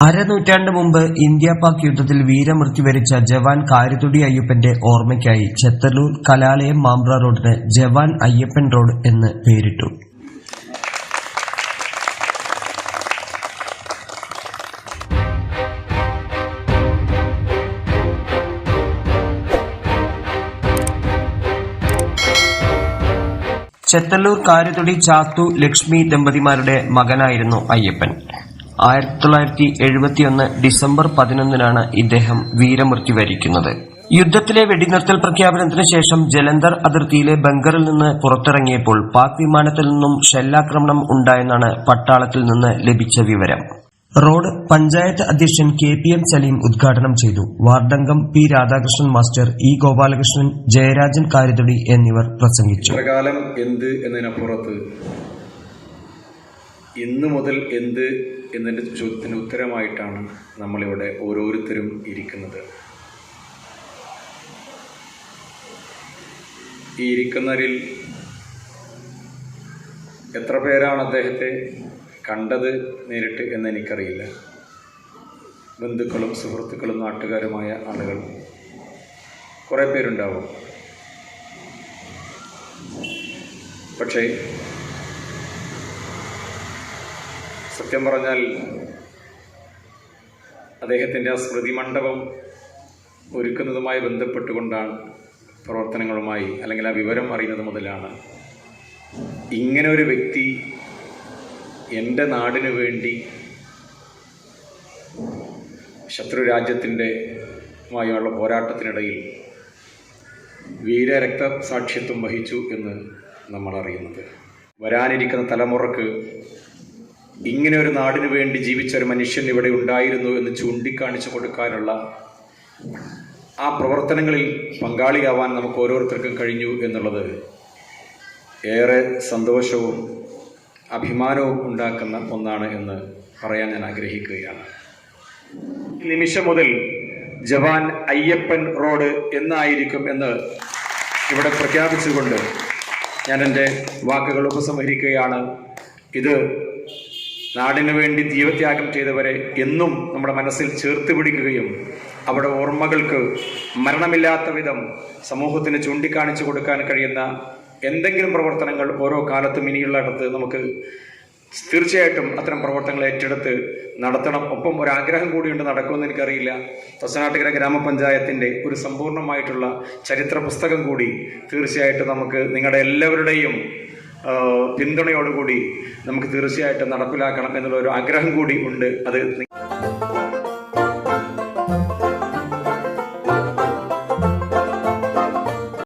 അരനൂറ്റാണ്ട് മുമ്പ് ഇന്ത്യ പാക് യുദ്ധത്തിൽ വീരമൃത്യു വരിച്ച ജവാൻ കാരിത്തുടി അയ്യപ്പന്റെ ഓർമ്മയ്ക്കായി ചെത്തല്ലൂർ കലാലയം മാമ്പ്ര റോഡിന് ജവാൻ അയ്യപ്പൻ റോഡ് എന്ന് പേരിട്ടു. ചെത്തല്ലൂർ കാരിത്തുടി ചാത്തു ലക്ഷ്മി ദമ്പതിമാരുടെ മകനായിരുന്നു അയ്യപ്പൻ. 1971 ഡിസംബർ 11 ഇദ്ദേഹം വീരമൃത്യു വരിക്കുന്നത്. യുദ്ധത്തിലെ വെടിനിർത്തൽ പ്രഖ്യാപനത്തിന് ശേഷം ജലന്ധർ അതിർത്തിയിലെ ബങ്കറിൽ നിന്ന് പുറത്തിറങ്ങിയപ്പോൾ പാക് വിമാനത്തിൽ നിന്നും ഷെല്ലാക്രമണം ഉണ്ടായെന്നാണ് പട്ടാളത്തിൽ നിന്ന് ലഭിച്ച വിവരം. റോഡ് പഞ്ചായത്ത് അധ്യക്ഷൻ KPM സലീം ഉദ്ഘാടനം ചെയ്തു. വാർഡംഗം P Radhakrishnan master, E Gopalakrishnan, Jayarajan Karithudi എന്നിവർ പ്രസംഗിച്ചു. കാലം എന്ത് എന്നതിനപ്പുറത്ത് ഇന്നു മുതൽ എന്ത് എന്നതിൻ്റെ ചോദ്യത്തിന് ഉത്തരമായിട്ടാണ് നമ്മളിവിടെ ഓരോരുത്തരും ഇരിക്കുന്നത്. ഈ ഇരിക്കുന്നവരിൽ എത്ര പേരാണ് അദ്ദേഹത്തെ കണ്ടത് നേരിട്ട് എന്നെനിക്കറിയില്ല. ബന്ധുക്കളും സുഹൃത്തുക്കളും നാട്ടുകാരുമായ ആളുകൾ കുറേ പേരുണ്ടാവും. പക്ഷേ സത്യം പറഞ്ഞാൽ അദ്ദേഹത്തിൻ്റെ ആ സ്മൃതി മണ്ഡപം ഒരുക്കുന്നതുമായി ബന്ധപ്പെട്ടുകൊണ്ടാണ് പ്രവർത്തനങ്ങളുമായി അല്ലെങ്കിൽ ആ വിവരം അറിയുന്നത് മുതലാണ് ഇങ്ങനെ ഒരു വ്യക്തി എൻ്റെ നാടിനു വേണ്ടി ശത്രു രാജ്യത്തിൻ്റെയുമായുള്ള പോരാട്ടത്തിനിടയിൽ വീരരക്തസാക്ഷിത്വം വഹിച്ചു എന്ന് നമ്മൾ അറിയുന്നത്. വരാനിരിക്കുന്ന തലമുറക്ക് ഇങ്ങനെ ഒരു നാടിനു വേണ്ടി ജീവിച്ച ഒരു മനുഷ്യൻ ഇവിടെ ഉണ്ടായിരുന്നു എന്ന് ചൂണ്ടിക്കാണിച്ചു കൊടുക്കാനുള്ള ആ പ്രവർത്തനങ്ങളിൽ പങ്കാളിയാവാൻ നമുക്ക് ഓരോരുത്തർക്കും കഴിഞ്ഞു എന്നുള്ളത് ഏറെ സന്തോഷവും അഭിമാനവും ഉണ്ടാക്കുന്ന ഒന്നാണ് എന്ന് പറയാൻ ഞാൻ ആഗ്രഹിക്കുകയാണ്. ഈ നിമിഷം മുതൽ ജവാൻ അയ്യപ്പൻ റോഡ് എന്നായിരിക്കും എന്ന് ഇവിടെ പ്രഖ്യാപിച്ചുകൊണ്ട് ഞാൻ എൻ്റെ വാക്കുകൾ ഉപസംഹരിക്കുകയാണ്. ഇത് നാടിനു വേണ്ടി ജീവത്യാഗം ചെയ്തവരെ എന്നും നമ്മുടെ മനസ്സിൽ ചേർത്ത് പിടിക്കുകയും അവിടെ ഓർമ്മകൾക്ക് മരണമില്ലാത്ത വിധം സമൂഹത്തിന് ചൂണ്ടിക്കാണിച്ചു കൊടുക്കാൻ കഴിയുന്ന എന്തെങ്കിലും പ്രവർത്തനങ്ങൾ ഓരോ കാലത്തും ഇനിയുള്ളിടത്ത് നമുക്ക് തീർച്ചയായിട്ടും അത്തരം പ്രവർത്തനങ്ങൾ ഏറ്റെടുത്ത് നടത്തണം. ഒപ്പം ഒരാഗ്രഹം കൂടിയുണ്ട്, നടക്കുമെന്ന് എനിക്കറിയില്ല. തൊസനാട്ടുകര ഗ്രാമപഞ്ചായത്തിൻ്റെ ഒരു സമ്പൂർണ്ണമായിട്ടുള്ള ചരിത്ര പുസ്തകം കൂടി തീർച്ചയായിട്ടും നമുക്ക് നിങ്ങളുടെ എല്ലാവരുടെയും പിന്തുണയോടുകൂടി നമുക്ക് തീർച്ചയായിട്ടും നടപ്പിലാക്കണം എന്നുള്ള ഒരു ആഗ്രഹം കൂടി ഉണ്ട്. അത്